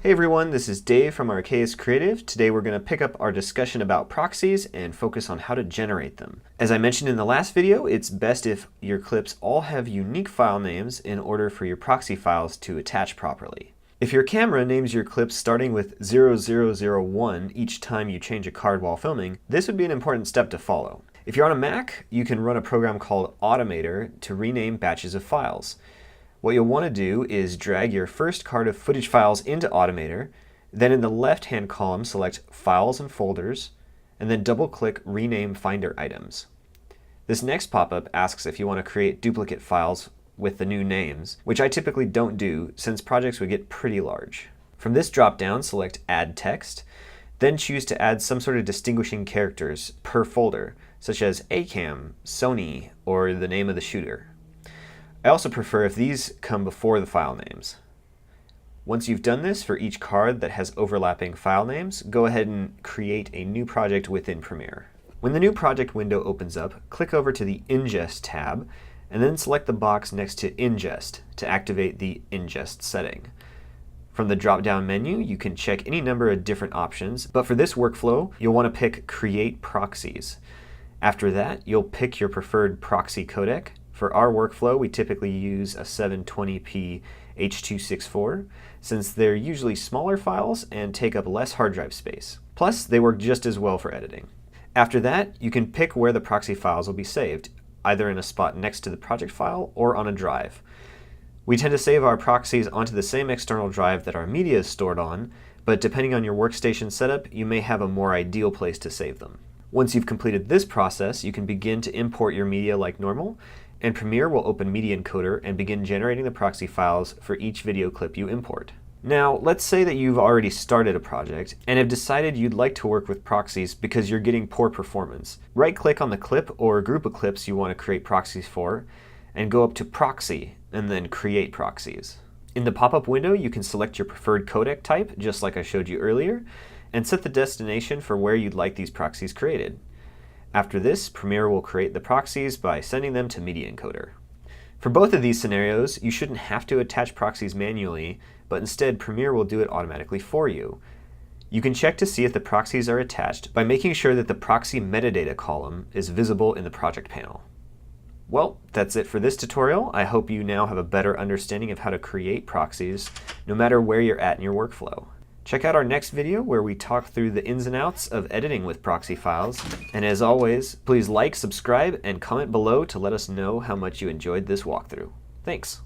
Hey everyone, this is Dave from Archaeus Creative. Today we're going to pick up our discussion about proxies and focus on how to generate them. As I mentioned in the last video, it's best if your clips all have unique file names in order for your proxy files to attach properly. If your camera names your clips starting with 0001 each time you change a card while filming, this would be an important step to follow. If you're on a Mac, you can run a program called Automator to rename batches of files. What you'll want to do is drag your first card of footage files into Automator, then in the left-hand column select Files and Folders, and then double-click Rename Finder Items. This next pop-up asks if you want to create duplicate files with the new names, which I typically don't do since projects would get pretty large. From this drop-down, select Add Text, then choose to add some sort of distinguishing characters per folder, such as ACAM, Sony, or the name of the shooter. I also prefer if these come before the file names. Once you've done this for each card that has overlapping file names, go ahead and create a new project within Premiere. When the new project window opens up, click over to the Ingest tab, and then select the box next to Ingest to activate the Ingest setting. From the drop-down menu, you can check any number of different options, but for this workflow, you'll want to pick Create Proxies. After that, you'll pick your preferred proxy codec. For our workflow, we typically use a 720p H.264, since they're usually smaller files and take up less hard drive space. Plus, they work just as well for editing. After that, you can pick where the proxy files will be saved, either in a spot next to the project file or on a drive. We tend to save our proxies onto the same external drive that our media is stored on, but depending on your workstation setup, you may have a more ideal place to save them. Once you've completed this process, you can begin to import your media like normal, and Premiere will open Media Encoder and begin generating the proxy files for each video clip you import. Now, let's say that you've already started a project and have decided you'd like to work with proxies because you're getting poor performance. Right-click on the clip or group of clips you want to create proxies for, and go up to Proxy, and then Create Proxies. In the pop-up window, you can select your preferred codec type, just like I showed you earlier, and set the destination for where you'd like these proxies created. After this, Premiere will create the proxies by sending them to Media Encoder. For both of these scenarios, you shouldn't have to attach proxies manually, but instead Premiere will do it automatically for you. You can check to see if the proxies are attached by making sure that the proxy metadata column is visible in the project panel. Well, that's it for this tutorial. I hope you now have a better understanding of how to create proxies, no matter where you're at in your workflow. Check out our next video where we talk through the ins and outs of editing with proxy files. And as always, please like, subscribe, and comment below to let us know how much you enjoyed this walkthrough. Thanks.